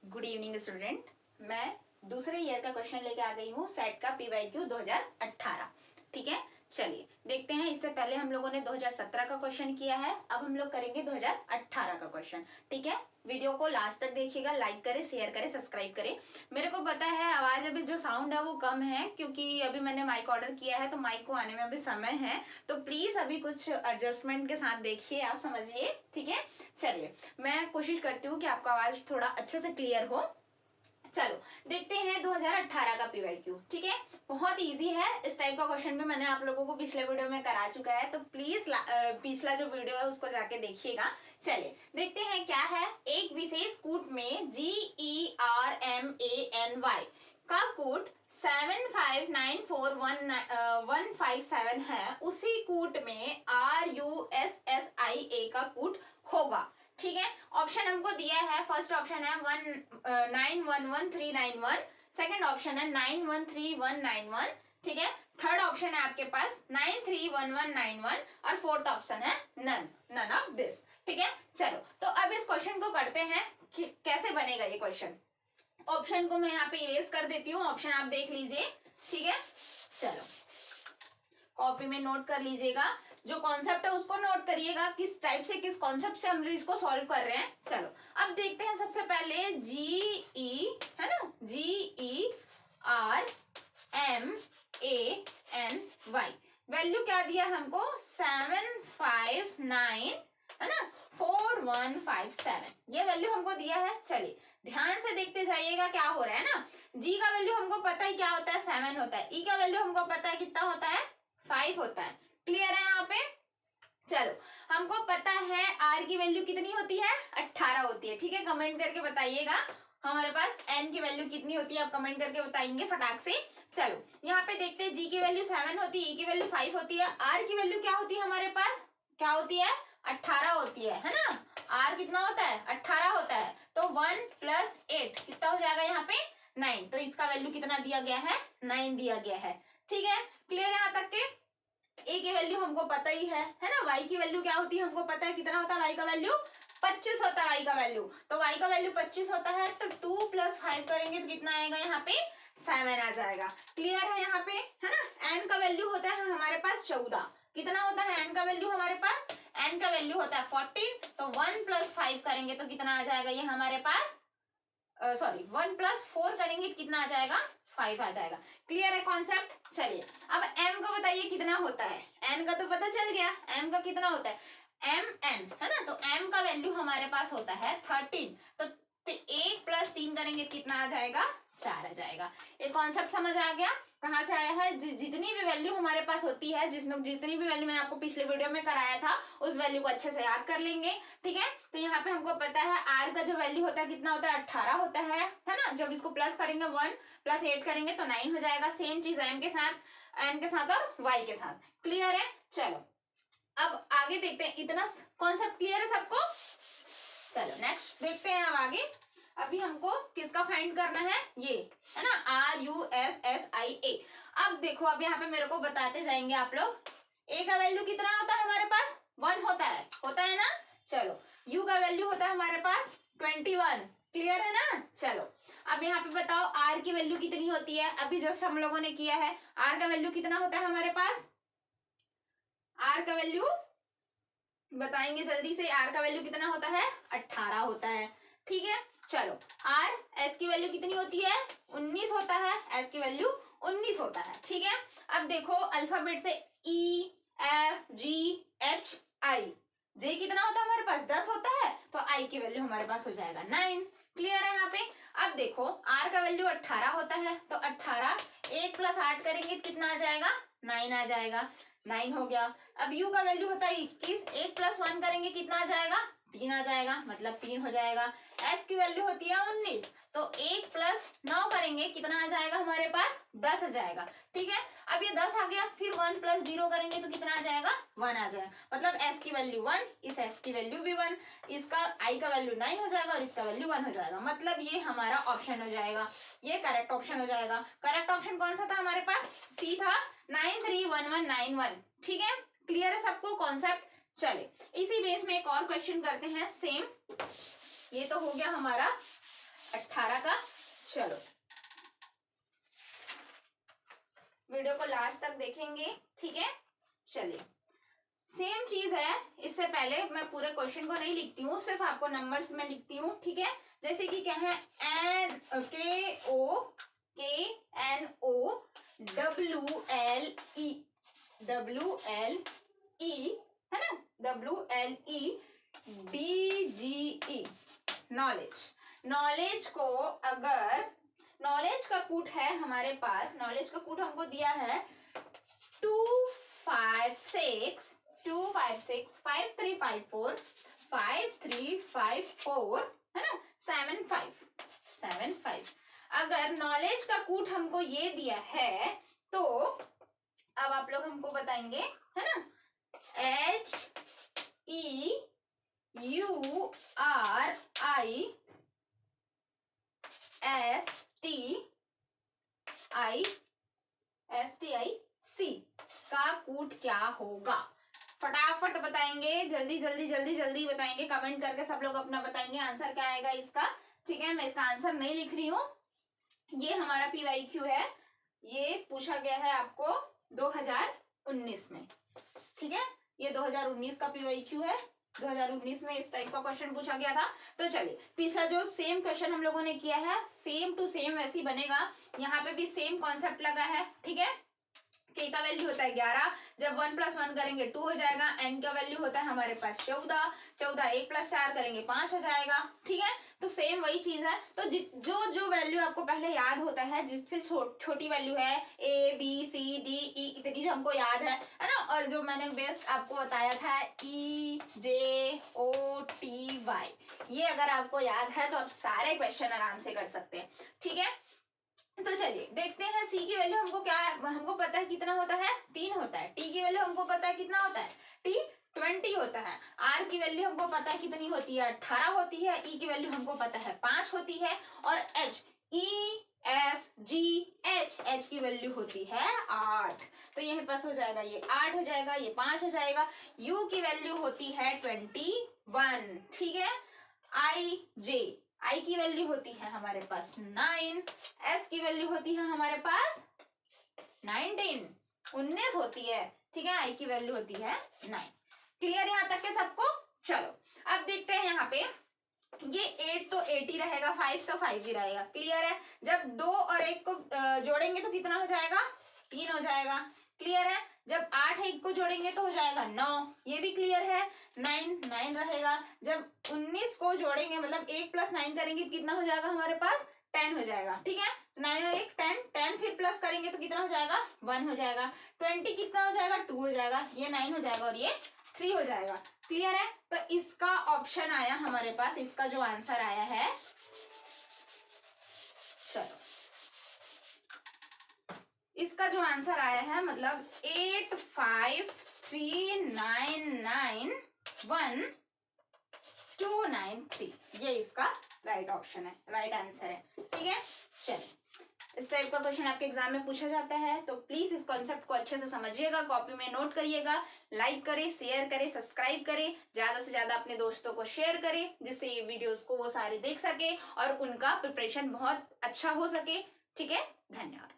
Good evening student. मैं दूसरे year का क्वेश्चन लेके आ गई हूँ सेट का पीवाईक्यू 2018। ठीक है, चलिए देखते हैं। इससे पहले हम लोगों ने 2017 का क्वेश्चन किया है, अब हम लोग करेंगे 2018 का क्वेश्चन। ठीक है, वीडियो को लास्ट तक देखिएगा, लाइक करें, शेयर करें, सब्सक्राइब करें। मेरे को पता है आवाज अभी जो साउंड है वो कम है, क्योंकि अभी मैंने माइक ऑर्डर किया है तो माइक को आने में अभी समय है, तो प्लीज अभी कुछ एडजस्टमेंट के साथ देखिए, आप समझिए। ठीक है, चलिए मैं कोशिश करती हूँ कि आपका आवाज थोड़ा अच्छे से क्लियर हो। चलो देखते हैं 2018 का पीवाईक्यू। ठीक है, बहुत इजी है। इस टाइप का क्वेश्चन भी मैंने आप लोगों को पिछले वीडियो में करा चुका है, तो प्लीज पिछला जो वीडियो है उसको जाके देखिएगा। चलिए देखते हैं क्या है। एक विशेष कूट में GERMANY का कूट 7594157 है, उसी कूट में RUSSIA का कूट होगा। ठीक है, ऑप्शन हमको दिया है। फर्स्ट ऑप्शन है 911391, सेकंड ऑप्शन है 913191। ठीक है, थर्ड ऑप्शन है आपके पास 931191 और फोर्थ ऑप्शन है नन ऑफ दिस। ठीक है, चलो तो अब इस क्वेश्चन को करते हैं कि कैसे बनेगा ये क्वेश्चन। ऑप्शन को मैं यहाँ पे इरेज कर देती हूँ, ऑप्शन आप देख लीजिए। ठीक है, चलो कॉपी में नोट कर लीजिएगा, जो कॉन्सेप्ट है उसको नोट करिएगा, किस टाइप से, किस कॉन्सेप्ट से हम इसको सॉल्व कर रहे हैं। चलो अब देखते हैं। सबसे पहले GE है ना, GERMANY वैल्यू क्या दिया हमको 759 है ना 4157, ये वैल्यू हमको दिया है। चलिए ध्यान से देखते जाइएगा क्या हो रहा है ना। G का वैल्यू हमको पता है क्या होता है, 7 होता है। E का वैल्यू हमको पता है कितना होता है, 5 होता है। क्लियर है यहाँ पे। चलो हमको पता है R की वैल्यू कितनी होती है, 18 होती है। ठीक है, कमेंट करके बताइएगा हमारे पास N की वैल्यू कितनी होती है, आप कमेंट करके बताएंगे फटाक से। चलो यहाँ पे देखते हैं, G की वैल्यू 7 होती है, E की वैल्यू 5 होती है, R की वैल्यू क्या होती है हमारे पास, क्या होती है 18 होती है ना। R कितना होता है, 18 होता है, तो 1 + 8 कितना हो जाएगा यहाँ पे 9, तो इसका वैल्यू कितना दिया गया है, 9 दिया गया है। ठीक है, क्लियर है यहाँ तक के। A की वैल्यू हमको पता ही है ना। Y की वैल्यू क्या होती है हमको पता है, कितना होता है Y का वैल्यू 25 होता है। Y का वैल्यू, तो Y का वैल्यू 25 होता है, तो 2 + 5 करेंगे तो कितना आएगा यहाँ पे 7 आ जाएगा। क्लियर है यहाँ पे, है ना। N का वैल्यू होता है हमारे पास 14, कितना होता है N का वैल्यू हमारे पास, N का वैल्यू होता है 14, तो 1 + 5 करेंगे तो कितना आ जाएगा ये हमारे पास, 1 + 4 करेंगे तो कितना आ जाएगा 5 आ जाएगा। क्लियर है कॉन्सेप्ट। चलिए अब M को बताइए कितना होता है, N का तो पता चल गया, M का कितना होता है MN है ना, तो M का वैल्यू हमारे पास होता है 13, तो 1 + 3 करेंगे कितना आ जाएगा 4 आ जाएगा। ये कॉन्सेप्ट समझ आ गया कहाँ से आया है। जितनी भी वैल्यू हमारे पास होती है, जितनी भी वैल्यू मैंने आपको पिछले वीडियो में कराया था, उस वैल्यू को अच्छे से याद कर लेंगे। ठीक है, तो यहाँ पे हमको पता है R का जो वैल्यू होता है कितना होता है 18 होता है ना। जब इसको प्लस करेंगे 1 + 8 करेंगे तो 9 हो जाएगा। सेम चीज M के साथ, N के साथ और Y के साथ। क्लियर है। चलो अब आगे देखते हैं, इतना कॉन्सेप्ट क्लियर है सबको। चलो नेक्स्ट देखते हैं अब आगे। अभी हमको किसका फाइंड करना है, ये है ना RUSSIA। अब देखो, अब यहाँ पे मेरे को बताते जाएंगे आप लोग। A का वैल्यू कितना होता है हमारे पास, 1 होता है ना। चलो U का वैल्यू होता है हमारे पास 21। क्लियर है ना। चलो अब यहाँ पे बताओ R की वैल्यू कितनी होती है, अभी जस्ट हम लोगों ने किया है। R का वैल्यू कितना होता है हमारे पास, R का वैल्यू बताएंगे जल्दी से। R का वैल्यू कितना होता है 18 होता है। ठीक है, चलो S की वैल्यू कितनी होती है 19 होता है, S की वैल्यू 19 होता है। ठीक है, अब देखो अल्फाबेट से E F G H I, J कितना होता है हमारे पास 10 होता है, तो I की वैल्यू हमारे पास हो जाएगा 9। क्लियर है यहाँ पे। अब देखो R का वैल्यू 18 होता है, तो 18 1 + 8 करेंगे कितना आ जाएगा 9 आ जाएगा, 9 हो गया। अब U का वैल्यू होता है 21, 1 + 1 करेंगे कितना आ जाएगा 3 आ जाएगा, मतलब 3 हो जाएगा। S की वैल्यू होती है 19, तो 1 + 9 करेंगे कितना आ जाएगा हमारे पास 10 आ जाएगा। ठीक है, अब ये 10 आ गया, फिर 1 + 0 करेंगे तो कितना आ जाएगा 1 आ जाएगा, मतलब S की वैल्यू 1, इस S की वैल्यू भी 1, इसका I का वैल्यू 9 हो जाएगा और इसका वैल्यू 1 हो जाएगा, मतलब ये हमारा ऑप्शन हो जाएगा, ये करेक्ट ऑप्शन हो जाएगा। करेक्ट ऑप्शन कौन सा था हमारे पास, C था, 931191। ठीक है, क्लियर है सबको कॉन्सेप्ट। चले इसी बेस में एक और क्वेश्चन करते हैं सेम। ये तो हो गया हमारा 18 का। चलो वीडियो को लास्ट तक देखेंगे, ठीक है। चलिए सेम चीज है, इससे पहले मैं पूरे क्वेश्चन को नहीं लिखती हूँ, सिर्फ आपको नंबर्स में लिखती हूँ, ठीक है। जैसे कि क्या है, KNOWLE है ना, WLEDGE नॉलेज। नॉलेज को अगर नॉलेज का कूट है हमारे पास, नॉलेज का कूट हमको दिया है 256 5354 5354 है ना, 75 अगर नॉलेज का कूट हमको ये दिया है तो अब आप लोग हमको बताएंगे, है ना, HEURISTIC का कूट क्या होगा? फटाफट बताएंगे, जल्दी जल्दी जल्दी जल्दी बताएंगे, कमेंट करके सब लोग अपना बताएंगे आंसर क्या आएगा इसका, ठीक है। मैं इसका आंसर नहीं लिख रही हूँ, ये हमारा PYQ है, ये पूछा गया है आपको 2019 में, ठीक है। ये 2019 का PYQ है, 2019 में इस टाइप का क्वेश्चन पूछा गया था। तो चलिए पिछला जो सेम क्वेश्चन हम लोगों ने किया है सेम टू सेम वैसे ही बनेगा, यहाँ पे भी सेम कॉन्सेप्ट लगा है, ठीक है। k का वैल्यू होता है 11, जब 1 + 1 करेंगे 2 हो जाएगा। n का वैल्यू होता है हमारे पास 14, 1 + 4 करेंगे 5 हो जाएगा, ठीक है। तो सेम वही चीज है। तो जो जो वैल्यू आपको पहले याद होता है, जिससे छोटी वैल्यू है ABCDE इतनी जो हमको याद है ना, और जो मैंने बेस्ट आपको बताया था EJOTY, ये अगर आपको याद है तो आप सारे क्वेश्चन आराम से कर सकते हैं, ठीक है। तो चलिए देखते हैं, C की वैल्यू हमको क्या है, हमको पता है कितना होता है, 3 होता है। T की वैल्यू हमको पता है कितना होता है, T 20 होता है। R की वैल्यू हमको पता है कितनी होती है, 18 होती है। E की वैल्यू हमको पता है 5 होती है। और H EFGH की वैल्यू होती है 8। तो यहीं पास हो जाएगा, ये 8 हो जाएगा, ये 5 हो जाएगा। U की वैल्यू होती है 21, ठीक है। I की वैल्यू होती है हमारे पास 9, S की वैल्यू होती है हमारे पास 19 होती है, ठीक है। I की वैल्यू होती है 9। क्लियर यहाँ तक के सबको? चलो अब देखते हैं यहाँ पे, ये 8 तो 8 ही रहेगा, 5 तो 5 ही रहेगा, क्लियर है। जब 2 और 1 को जोड़ेंगे तो कितना हो जाएगा, 3 हो जाएगा, क्लियर है। जब 8 1 को जोड़ेंगे तो हो जाएगा 9, ये भी क्लियर है। 9 रहेगा। जब 19 को जोड़ेंगे मतलब 1 + 9 करेंगे कितना हो जाएगा हमारे पास, 10 हो जाएगा, ठीक है। 9 और 1 10 फिर प्लस करेंगे तो कितना हो जाएगा, 1 हो जाएगा। 20 कितना हो जाएगा, 2 हो जाएगा। ये 9 हो जाएगा और ये 3 हो जाएगा, क्लियर है। तो इसका ऑप्शन आया हमारे पास, इसका जो आंसर आया है, चलो इसका जो आंसर आया है मतलब 853991 ये इसका राइट ऑप्शन है, राइट आंसर है, ठीक है। चलिए इस टाइप का क्वेश्चन आपके एग्जाम में पूछा जाता है, तो प्लीज इस कॉन्सेप्ट को अच्छे से समझिएगा, कॉपी में नोट करिएगा, लाइक करें, शेयर करें, सब्सक्राइब करें, ज्यादा से ज्यादा अपने दोस्तों को शेयर करें, जिससे ये वीडियोस को वो सारे देख सके और उनका प्रिपरेशन बहुत अच्छा हो सके, ठीक है। धन्यवाद।